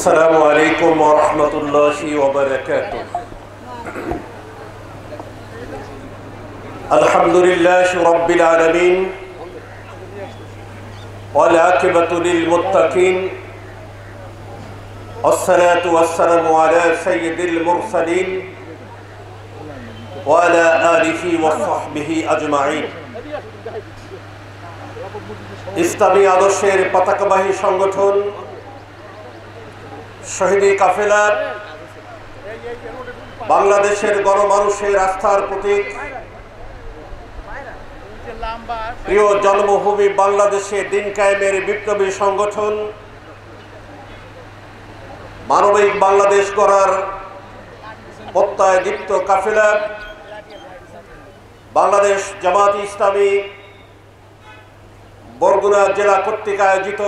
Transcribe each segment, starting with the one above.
السلام عليكم ورحمة الله وبركاته. الحمد لله رب العالمين والعاقبة للمتقين والصلاة والسلام على سيد المرسلين وعلى آله وصحبه أجمعين. ইসলামী আদর্শের পতাকাবাহী সংগঠন শহীদ কাফেলা বাংলাদেশের গণমানুষের আস্থার প্রতীক, প্রিয় জন্মভূমি বাংলাদেশে দিন কায়েমের বিপ্লবী সংগঠন, মানবিক বাংলাদেশ গড়ার প্রত্যয় দীপ্ত কাফেলা বাংলাদেশ জামাত ইসলামী বরগুনা জেলা কর্তৃক আয়োজিত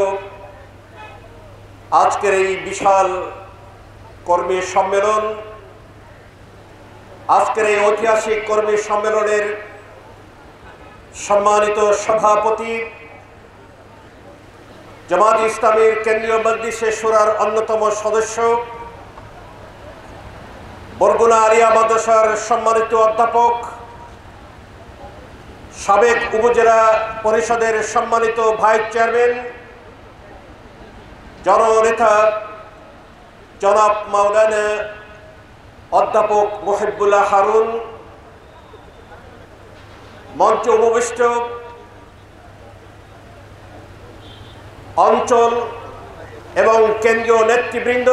আজকের এই বিশাল কর্মী সম্মেলন, আজকের এই ঐতিহাসিক কর্মী সম্মেলনের সম্মানিত সভাপতি, জামাত ইসলামীর কেন্দ্রীয় মজলিসে শুরার অন্যতম সদস্য, বরগুনা আলিয়া মাদ্রাসার সম্মানিত অধ্যাপক, সাবেক উপজেলা পরিষদের সম্মানিত ভাইস চেয়ারম্যান, জননেতা জনাব মাওলানা অধ্যাপক মুহিবুল্লাহ হারুন, মঞ্চ উপবিষ্ট অঞ্চল এবং কেন্দ্রীয় নেতৃবৃন্দ,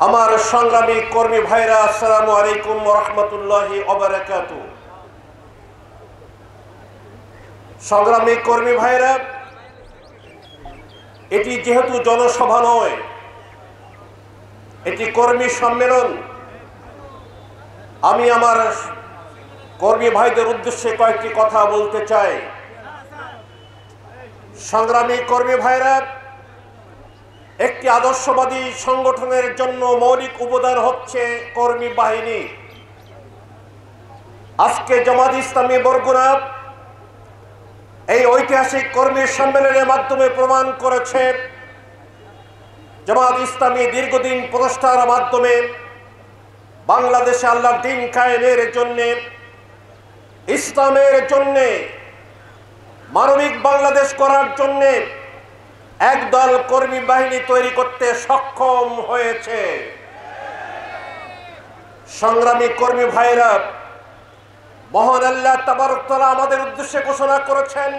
আমার সংগ্রামী কর্মী ভাইরা, আসসালামু আলাইকুম ওয়া রাহমাতুল্লাহি ওয়া বারাকাতুহু। সংগ্রামী কর্মী ভাইরা, এটি যেহেতু জনসভা নয়, এটি কর্মী সম্মেলন, আমি আমার কর্মী ভাইদের উদ্দেশ্যে কয়েকটি কথা বলতে চাই। সংগ্রামী কর্মী ভাইরা, একটি আদর্শবাদী সংগঠনের জন্য মৌলিক উপাদান হচ্ছে কর্মী বাহিনী। আজকে জামাত ইসলামী বরগুনা এই ঐতিহাসিক কর্মী সম্মেলনের মাধ্যমে প্রমাণ করেছে জামাত ইসলামী দীর্ঘদিন প্রচেষ্টার মাধ্যমে বাংলাদেশে আল্লাহর দ্বীন কায়েমের জন্যে, ইসলামের জন্যে, মানবিক বাংলাদেশ করার জন্যে একদল কর্মী বাহিনী তৈরি করতে সক্ষম হয়েছে। সংগ্রামী কর্মী ভাইরা, মহান আল্লাহ তাবারক তাআলা আমাদের উদ্দেশ্যে ঘোষণা করেছেন,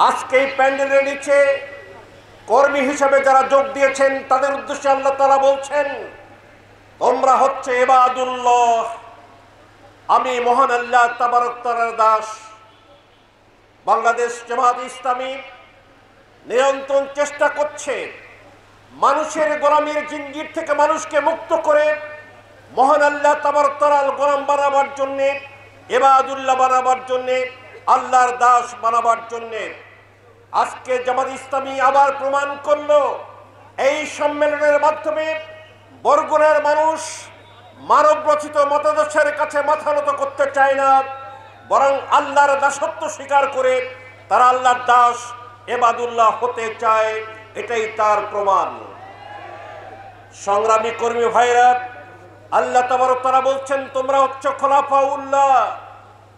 আজকে এই প্যান্ডেলের নিচে কর্মী হিসেবে যারা যোগ দিয়েছেন তাদের উদ্দেশ্যে আল্লাহ তাআলা বলছেন, তোমরা হচ্ছে ইবাদুল্লাহ, আমি মহান আল্লাহ তাবারক তাআলার দাস। বাংলাদেশ জামাত ইসলামী নিরন্তর চেষ্টা করছে মানুষের গোলামির জিঞ্জির থেকে মানুষকে মুক্ত করে মহান আল্লাহ তাবারক তাআলার গোলাম বানাবার জন্যে, ইবাদুল্লাহ বানাবার জন্যে, আল্লাহর দাস বানাবার জন্যে। আজকে জামাত ইসলামী আবার প্রমাণ করলো এই সম্মেলনের মাধ্যমে বরগুনার মানুষ মানব রচিত মতাদর্শের কাছে মাথা নত করতে চায় না, বরং আল্লাহর দাসত্ব স্বীকার করে তারা আল্লাহর দাস, ইবাদুল্লাহ হতে চায়। এটাই তার প্রমাণ। সংগ্রামী কর্মী ভাইরা, আল্লাহ তাবারক তাআলা বলছেন, তোমরা হচ্ছ খোলাফাউল্লাহ,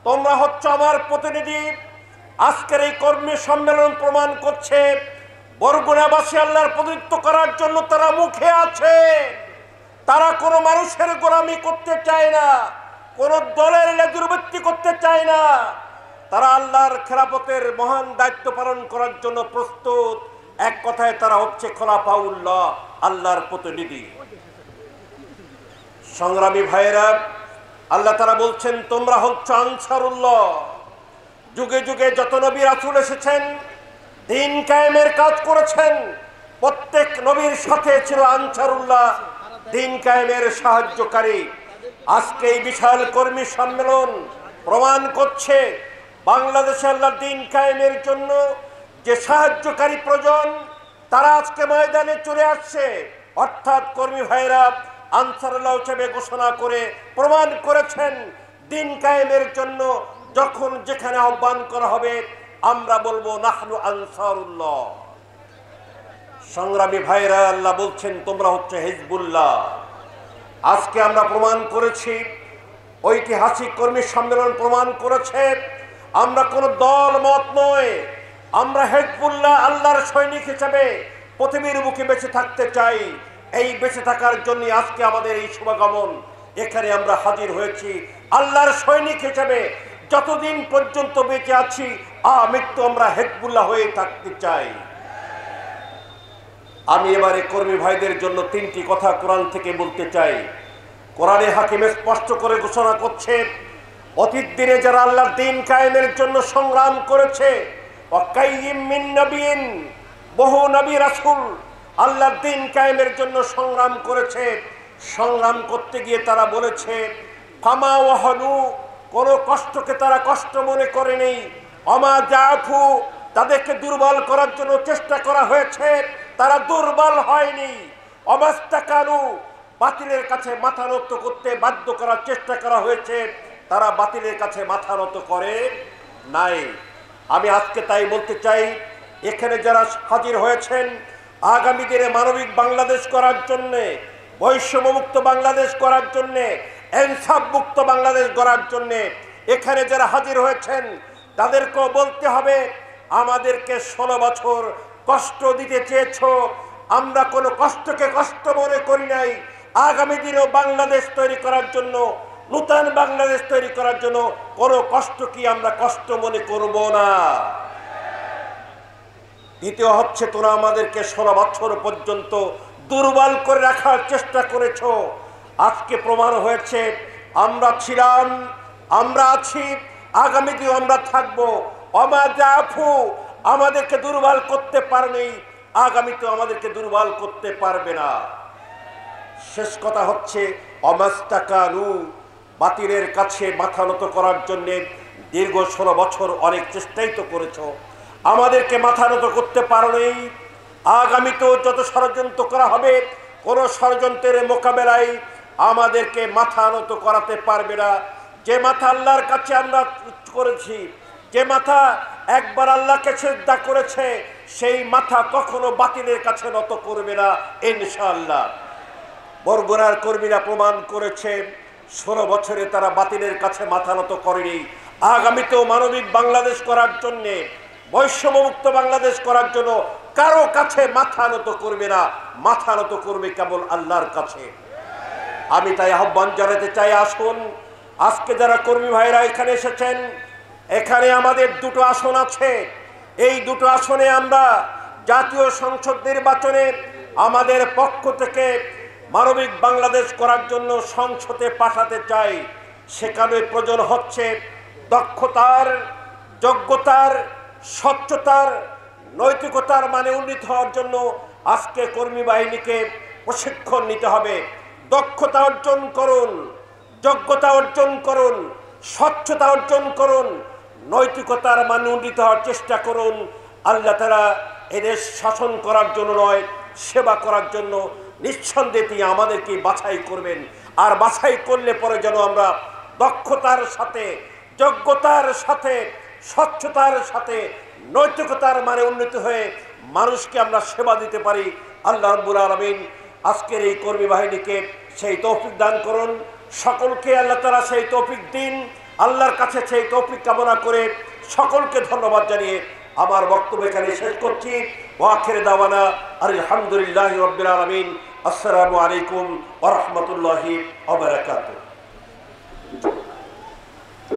তোমরা হচ্ছ আমার প্রতিনিধি। আজকের এই কর্মী সম্মেলন প্রমাণ করছে বরগুনাবাসী আল্লাহর প্রতিনিধিত্ব করার জন্য তারা মুখে আছে। তারা কোনো মানুষের গোলামি করতে চায় না, কোনো দলের লেজুরবৃত্তি করতে চায় না। তারা আল্লাহর খেলাফতের মহান দায়িত্ব পালন করার জন্য প্রস্তুত। এক কথায় তারা হচ্ছে খোলাফাউল্লাহ, আল্লাহর প্রতিনিধি। সংগ্রামী ভাইয়েরা, আল্লাহ তাআলা বলছেন, তোমরা হচ্ছ আনসারুল্লাহ। যুগে যুগে যত নবী রাসূল এসেছেন, দ্বীন কায়েমের কাজ করেছেন, প্রত্যেক নবীর সাথে ছিল আনসারুল্লাহ, দ্বীন কায়েমের সাহায্যকারী। আজকে এই বিশাল কর্মী সম্মেলন প্রমাণ করছে বাংলাদেশে আল্লাহর দ্বীন কায়েমের জন্য যে সাহায্যকারী প্রয়োজন তারা আজকে ময়দানে চলে আসছে। অর্থাৎ কর্মী ভাইরা আনসারুল্লাহ হিসেবে ঘোষণা করে প্রমাণ করেছেন দ্বীন কায়েমের জন্য যখন যেখানে আহ্বান করা হবে আমরা বলবো নাহনু আনসারুল্লাহ। সংগ্রামী ভাইরা, আল্লাহ বলছেন তোমরা হচ্ছে হিজবুল্লাহ। আজকে আমরা প্রমাণ করেছি, ঐতিহাসিক কর্মী সম্মেলন প্রমাণ করেছে, আমরা কোনো দল মত নয়, আমরা হিজবুল্লাহ আল্লাহর সৈনিক হিসেবে পৃথিবীর বুকে বেঁচে থাকতে চাই। এই বেঁচে থাকার জন্য আজকে আমাদের এই শুভাগমন। এখানে আমরা হাজির হয়েছি আল্লাহর সৈনিক হিসেবে। যতদিন পর্যন্ত বেঁচে আছি মৃত্যু আমরা হিজবুল্লাহ হয়ে থাকতে চাই। আমি এবারে কর্মী ভাইদের জন্য 3টি কথা কোরআন থেকে বলতে চাই। কোরআনে হাকিমে স্পষ্ট করে ঘোষণা করছে, অতীত দিনে যারা আল্লাহর দ্বীন কায়েমের জন্য সংগ্রাম করেছে, ওয়াকাইয়িম মিন নবিয়িন, বহু নবী রাসূল আল্লাহর দ্বীন কায়েমের জন্য সংগ্রাম করেছে। সংগ্রাম করতে গিয়ে তারা বলেছে ফামা ওয়াহানু, কোনো কষ্টকে তারা কষ্ট মনে করেনি। অমা জাফু, তাদেরকে দুর্বল করার জন্য চেষ্টা করা হয়েছে, তারা দুর্বল হয়নি। অমাস্তাকানু, বাতিলের কাছে মাথা নত করতে বাধ্য করার চেষ্টা করা হয়েছে, তারা বাতিলের কাছে মাথা নত করে নাই। আমি আজকে তাই বলতে চাই, এখানে যারা হাজির হয়েছেন আগামী দিনে মানবিক বাংলাদেশ করার জন্যে, বৈষম্যমুক্ত বাংলাদেশ করার জন্যে, ইনসাফ মুক্ত বাংলাদেশ গড়ার জন্যে এখানে যারা হাজির হয়েছেন তাদেরকেও বলতে হবে, আমাদেরকে 16 বছর কষ্ট দিতে চেয়েছ, আমরা কোনো কষ্টকে কষ্ট মনে করি নাই। আগামী দিনেও বাংলাদেশ তৈরি করার জন্য, নূতন বাংলাদেশ তৈরি করার জন্য কোনো কষ্ট কি আমরা কষ্ট মনে করব না। দ্বিতীয় হচ্ছে, তোরা আমাদেরকে 16 বছর পর্যন্ত দুর্বল করে রাখার চেষ্টা করেছ। আজকে প্রমাণ হয়েছে আমরা ছিলাম, আমরা আছি, আগামী দিনেও আমরা থাকবো। অমা জাফু, আমাদেরকে দুর্বল করতে পারেনি, আগামীতেও আমাদেরকে দুর্বল করতে পারবে না। শেষ কথা হচ্ছে অমাস্তাকানু, বাতিলের কাছে মাথা নত করার জন্য দীর্ঘ 16 বছর অনেক চেষ্টাই তো করেছ, আমাদেরকে মাথা নত করতে পারোনি। আগামীতেও যত ষড়যন্ত্র করা হবে, কোনো ষড়যন্ত্রের মোকাবেলায় আমাদেরকে মাথা নত করাতে পারবে না। যে মাথা আল্লাহর কাছে আমরা করেছি, যে মাথা একবার আল্লাহকে সিজদা করেছে, সেই মাথা কখনো বাতিলের কাছে নত করবে না ইনশাআল্লাহ। বরগুনার কর্মীরা প্রমাণ করেছে 16 বছরে তারা বাতিলের কাছে মাথা নত করেনি। আগামীতেও মানবিক বাংলাদেশ করার জন্যে, বৈষম্যমুক্ত বাংলাদেশ করার জন্য কারো কাছে মাথা নত করবে না, মাথা নত করবে কেবল আল্লাহর কাছে। আমি তাই আহ্বান জানাতে চাই, আসুন আজকে যারা কর্মী ভাইরা এখানে এসেছেন, এখানে আমাদের 2টো আসন আছে। এই 2টো আসনে আমরা জাতীয় সংসদ নির্বাচনে আমাদের পক্ষ থেকে মানবিক বাংলাদেশ করার জন্য সংসদে পাঠাতে চাই। সেখানে প্রয়োজন হচ্ছে দক্ষতার, যোগ্যতার, স্বচ্ছতার, নৈতিকতার মানে উন্নীত হওয়ার জন্য আজকে কর্মী বাহিনীকে প্রশিক্ষণ নিতে হবে। দক্ষতা অর্জন করুন, যোগ্যতা অর্জন করুন, স্বচ্ছতা অর্জন করুন, নৈতিকতার মানে উন্নীত হওয়ার চেষ্টা করুন। আল্লাহ তাআলা এদেশ শাসন করার জন্য নয়, সেবা করার জন্য নিঃসন্দেহে তিনি আমাদেরকে বাছাই করবেন। আর বাছাই করলে পরে যেন আমরা দক্ষতার সাথে, যোগ্যতার সাথে, স্বচ্ছতার সাথে, নৈতিকতার মানে উন্নীত হয়ে মানুষকে আমরা সেবা দিতে পারি। আল্লাহ রাব্বুল আলামিন আজকের এই কর্মী বাহিনীকে সেই তৌফিক দান করুন। সকলকে আল্লাহ তাআলা সেই তৌফিক দিন। আল্লাহর কাছে সেই তৌফিক কামনা করে সকলকে ধন্যবাদ জানিয়ে আমার বক্তব্য এখানে শেষ করছি। ওয়া আখিরু দাওয়ানা আলহামদুলিল্লাহি রাব্বিল আলামিন। আসসালামু আলাইকুম ওয়া রাহমাতুল্লাহি ওয়া বারাকাতুহু।